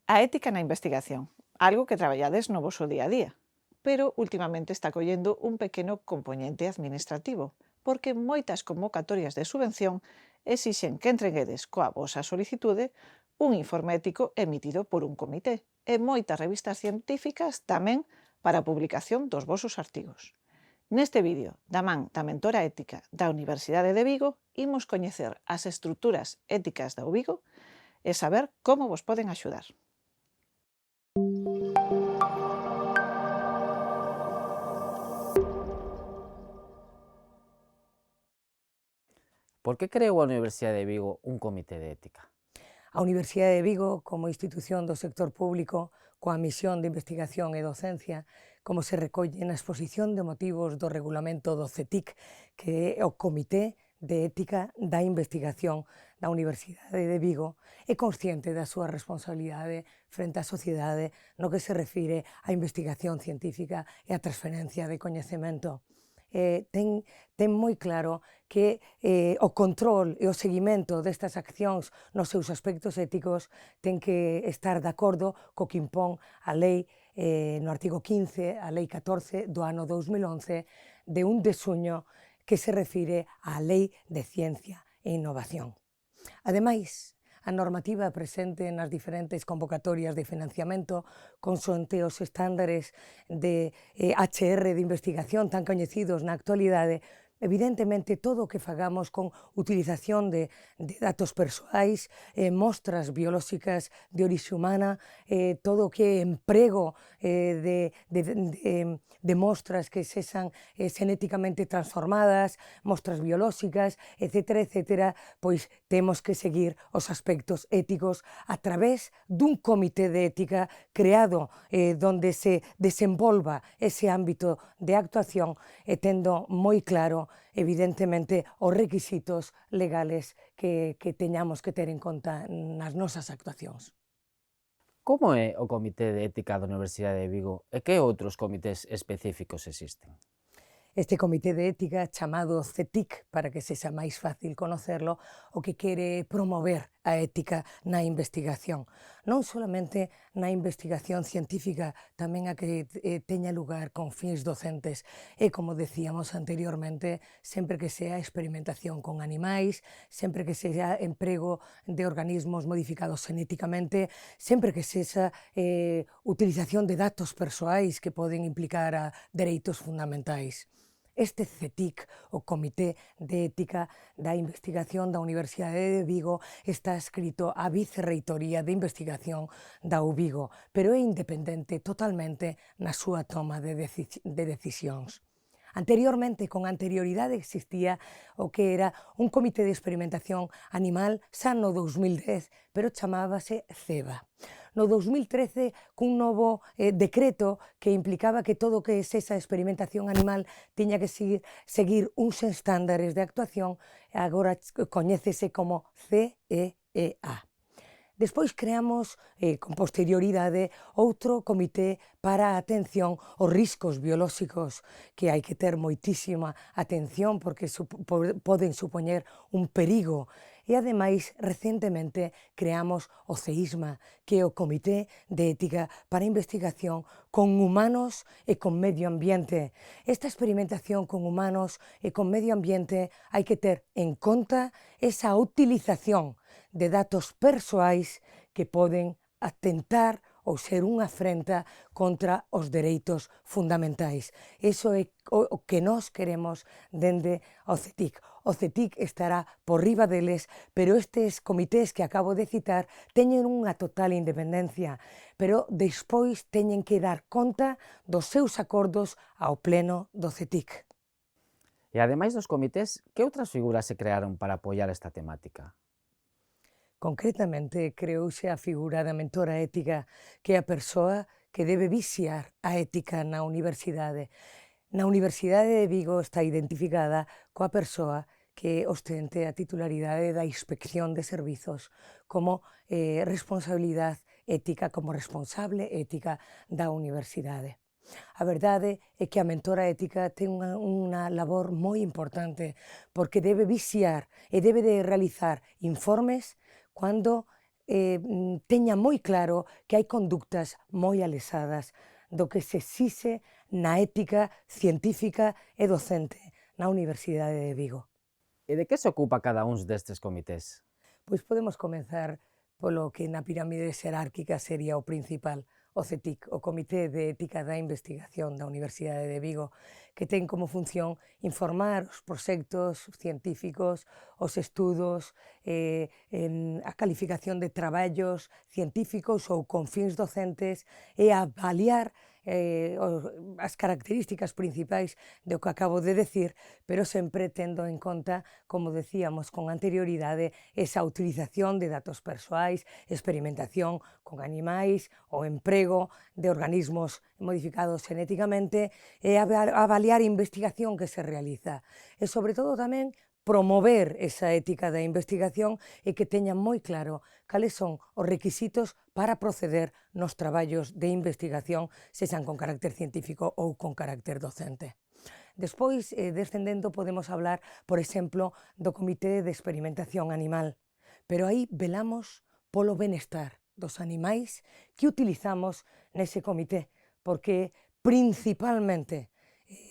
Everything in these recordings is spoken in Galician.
A ética na investigación, algo que traballades no voso día a día, pero últimamente está collendo un pequeno componente administrativo, porque moitas convocatorias de subvención exixen que entreguedes coa vosa solicitude un informe ético emitido por un comité e moitas revistas científicas tamén para a publicación dos vosos artigos. Neste vídeo, da man da mentora ética da Universidade de Vigo, imos coñecer as estruturas éticas da UVigo e saber como vos poden axudar. Por que creou a Universidade de Vigo un comité de ética? A Universidade de Vigo, como institución do sector público, coa misión de investigación e docencia, como se recolle na exposición de motivos do regulamento do CETIC, que é o Comité de Ética da Investigación da Universidade de Vigo, é consciente da súa responsabilidade frente á sociedade no que se refire á investigación científica e á transferencia de coñecemento. Ten moi claro que o control e o seguimento destas accións nos seus aspectos éticos ten que estar de acordo co que impón a lei no artigo 15, a lei 14 do ano 2011 de 1 de xuño que se refire á Lei de Ciencia e Innovación. Ademais, a normativa presente nas diferentes convocatorias de financiamento consoante os estándares de HR de investigación tan coñecidos na actualidade, evidentemente todo o que fagamos con utilización de datos persoais, mostras biolóxicas de orixe humana, todo o que é emprego de mostras que sexan xenéticamente transformadas, mostras biolóxicas, etcétera, pois temos que seguir os aspectos éticos a través dun comité de ética creado donde se desenvolva ese ámbito de actuación e tendo moi claro, evidentemente, os requisitos legales que teñamos que ter en conta nas nosas actuacións. Como é o Comité de Ética da Universidade de Vigo e que outros comités específicos existen? Este comité de ética chamado CETIC, para que sexa máis fácil conocerlo, o que quere promover a ética na investigación. Non solamente na investigación científica, tamén a que teña lugar con fins docentes. E, como decíamos anteriormente, sempre que sea experimentación con animais, sempre que sea emprego de organismos modificados xenéticamente, sempre que sexa utilización de datos persoais que poden implicar a dereitos fundamentais. Este CETIC, o Comité de Ética da Investigación da Universidade de Vigo, está adscrito á Vicerreitoría de Investigación da UVigo, pero é independente totalmente na súa toma de decisións. Anteriormente, con anterioridade, existía o que era un comité de experimentación animal xa no 2010, pero chamábase CEBA. No 2013, cun novo decreto que implicaba que todo o que é esa experimentación animal tiña que seguir uns estándares de actuación, agora coñécese como CEEA. Despois creamos, con posterioridade, outro comité para a atención aos riscos biolóxicos, que hai que ter moitísima atención porque poden supoñer un perigo. E, ademais, recentemente creamos o CEISMA, que é o Comité de Ética para a Investigación con humanos e con medio ambiente. Esta experimentación con humanos e con medio ambiente hai que ter en conta esa utilización de datos persoais que poden atentar ou ser unha afrenta contra os dereitos fundamentais. Iso é o que nós queremos dende o CETIC. O CETIC estará por riba deles, pero estes comités que acabo de citar teñen unha total independencia, pero despois teñen que dar conta dos seus acordos ao pleno do CETIC. E ademais dos comités, que outras figuras se crearon para apoiar esta temática? Concretamente, creouse a figura da mentora ética, que é a persoa que debe vixiar a ética na universidade. Na Universidade de Vigo está identificada coa persoa que ostente a titularidade da inspección de servizos como responsabilidade ética, como responsable ética da universidade. A verdade é que a mentora ética ten unha labor moi importante porque debe vixiar e debe de realizar informes cando teña moi claro que hai conductas moi alesadas do que se exixe na ética científica e docente na Universidade de Vigo. E de que se ocupa cada un destes comités? Pois podemos comenzar polo que na pirámide xerárquica sería o principal, o CETIC, o Comité de Ética da Investigación da Universidade de Vigo, que ten como función informar os proxectos científicos, os estudos, a calificación de traballos científicos ou con fins docentes e avaliar as características principais do que acabo de decir, pero sempre tendo en conta, como decíamos con anterioridade, esa utilización de datos persoais, experimentación con animais, o emprego de organismos modificados genéticamente e avaliar a investigación que se realiza. E, sobre todo, tamén promover esa ética da investigación e que teña moi claro cales son os requisitos para proceder nos traballos de investigación, sexan con carácter científico ou con carácter docente. Despois, descendendo, podemos hablar, por exemplo, do Comité de Experimentación Animal, pero aí velamos polo benestar dos animais que utilizamos nese comité, porque principalmente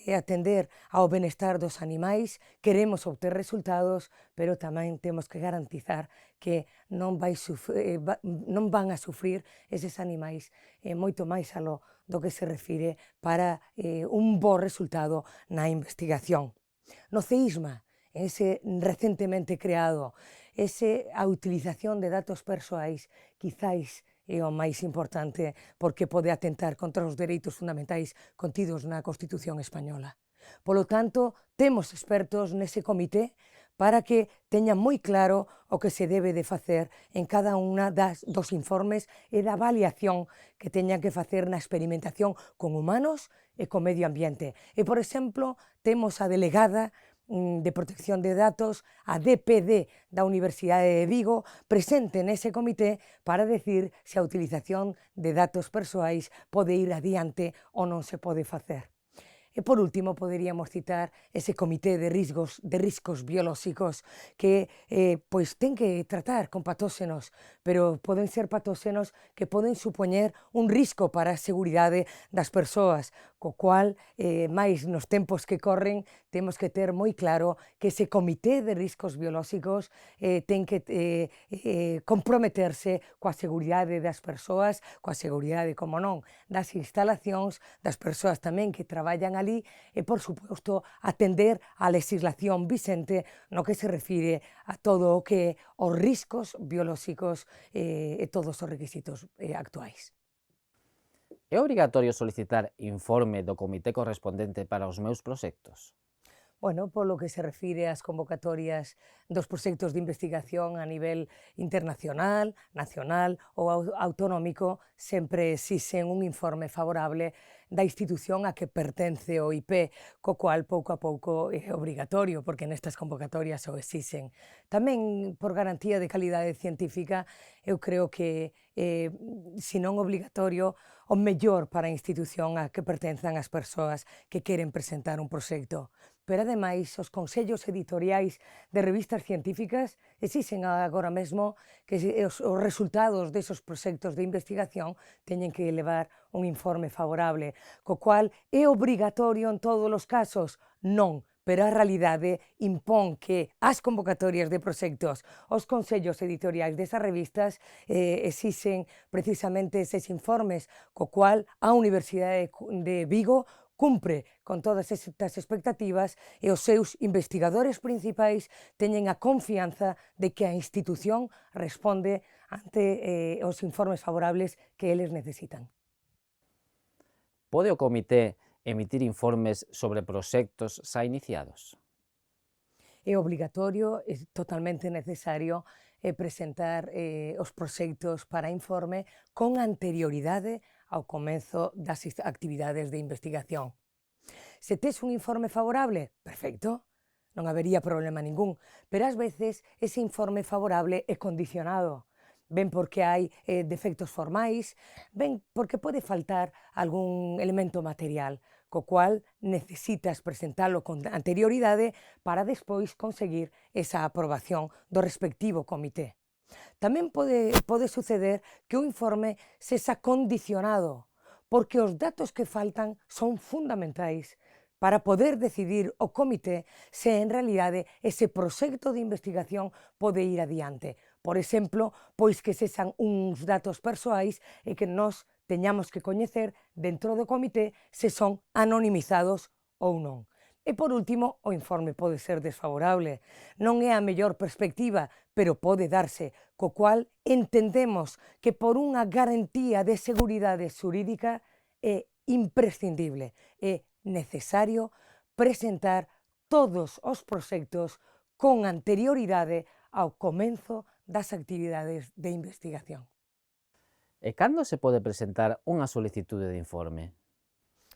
atender ao benestar dos animais, queremos obter resultados, pero tamén temos que garantizar que non van a sufrir eses animais moito máis aló do que se refire para un bo resultado na investigación. No CEISMA, ese recentemente creado, a utilización de datos persoais, quizáis é o máis importante porque pode atentar contra os dereitos fundamentais contidos na Constitución española. Polo tanto, temos expertos nese comité para que teñan moi claro o que se debe de facer en cada unha dos informes e da avaliación que teñan que facer na experimentación con humanos e con medio ambiente. E, por exemplo, temos a delegada de Protección de Datos, a DPD da Universidade de Vigo, presente nese comité para decir se a utilización de datos persoais pode ir adiante ou non se pode facer. E, por último, poderíamos citar ese comité de riscos biolóxicos que pois ten que tratar con patóxenos, pero poden ser patóxenos que poden supoñer un risco para a seguridade das persoas, co cual, máis nos tempos que corren, temos que ter moi claro que ese comité de riscos biolóxicos ten que comprometerse coa seguridade das persoas, coa seguridade, como non, das instalacións, das persoas tamén que traballan ali, e, por suposto, atender á legislación vixente no que se refire a todo o que os riscos biolóxicos e todos os requisitos actuais. É obrigatorio solicitar informe do comité correspondente para os meus proxectos? Bueno, polo que se refire ás convocatorias dos proxectos de investigación a nivel internacional, nacional ou autonómico, sempre exixen un informe favorable da institución a que pertence o IP, co cual pouco a pouco é obrigatorio, porque nestas convocatorias o exixen. Tamén, por garantía de calidade científica, eu creo que, se non obrigatorio, o mellor para a institución a que pertenzan as persoas que queren presentar un proxecto. Pero, ademais, os consellos editoriais de revistas científicas exixen agora mesmo que os resultados desos proxectos de investigación teñen que levar un informe favorable, co cual é obrigatorio en todos os casos? Non, pero a realidade impón que as convocatorias de proxectos, os consellos editoriais desas revistas exixen precisamente eses informes, co cual a Universidade de Vigo cumpre con todas estas expectativas e os seus investigadores principais teñen a confianza de que a institución responde ante os informes favorables que eles necesitan. Pode o comité emitir informes sobre proxectos xa iniciados? É obrigatorio, é totalmente necesario presentar os proxectos para informe con anterioridade ao comezo das actividades de investigación. Se tes un informe favorable, perfecto, non habería problema ningún, pero ás veces ese informe favorable é condicionado, ben porque hai defectos formais, ben porque pode faltar algún elemento material, co cual necesitas presentalo con anterioridade para despois conseguir esa aprobación do respectivo comité. Tamén pode suceder que o informe sexa condicionado, porque os datos que faltan son fundamentais para poder decidir o comité se en realidade ese proxecto de investigación pode ir adiante. Por exemplo, pois que sexan uns datos persoais e que nós teñamos que coñecer dentro do comité se son anonimizados ou non. E por último, o informe pode ser desfavorable. Non é a mellor perspectiva, pero pode darse, co cual entendemos que por unha garantía de seguridade xurídica é imprescindible, é necesario presentar todos os proxectos con anterioridade ao comenzo das actividades de investigación. E cando se pode presentar unha solicitude de informe?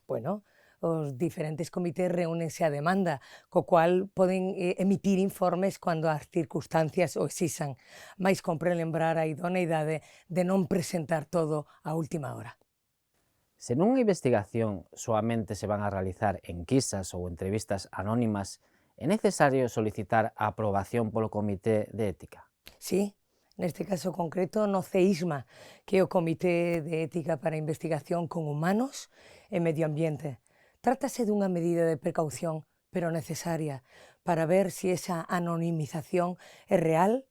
Bueno, os diferentes comités reúnense a demanda, co cual poden emitir informes cando as circunstancias o exixan, mais compre lembrar a idoneidade de non presentar todo á última hora. Se nunha investigación soamente se van a realizar enquisas ou entrevistas anónimas, é necesario solicitar a aprobación polo Comité de Ética? Sí, neste caso concreto no CEISMA, que é o Comité de Ética para a Investigación con Humanos e Medio Ambiente. Trátase dunha medida de precaución, pero necesaria, para ver se esa anonimización é real,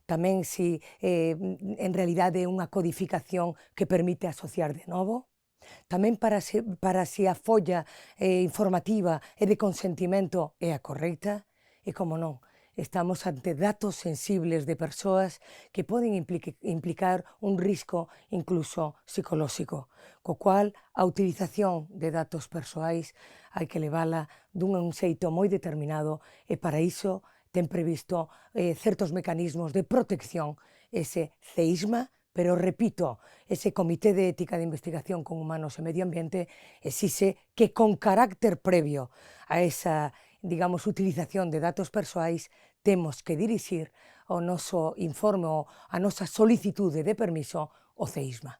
tamén se en realidade é unha codificación que permite asociar de novo, tamén para se a folla informativa e de consentimento é a correcta, e como non, estamos ante datos sensibles de persoas que poden implicar un risco incluso psicolóxico, co cual a utilización de datos persoais hai que levala dun xeito moi determinado e para iso ten previsto certos mecanismos de protección ese CEISMA, pero repito, ese Comité de Ética de Investigación con Humanos e Medio Ambiente exixe que con carácter previo a esa, digamos, utilización de datos persoais temos que dirixir o noso informe ou a nosa solicitude de permiso ao CEISMA.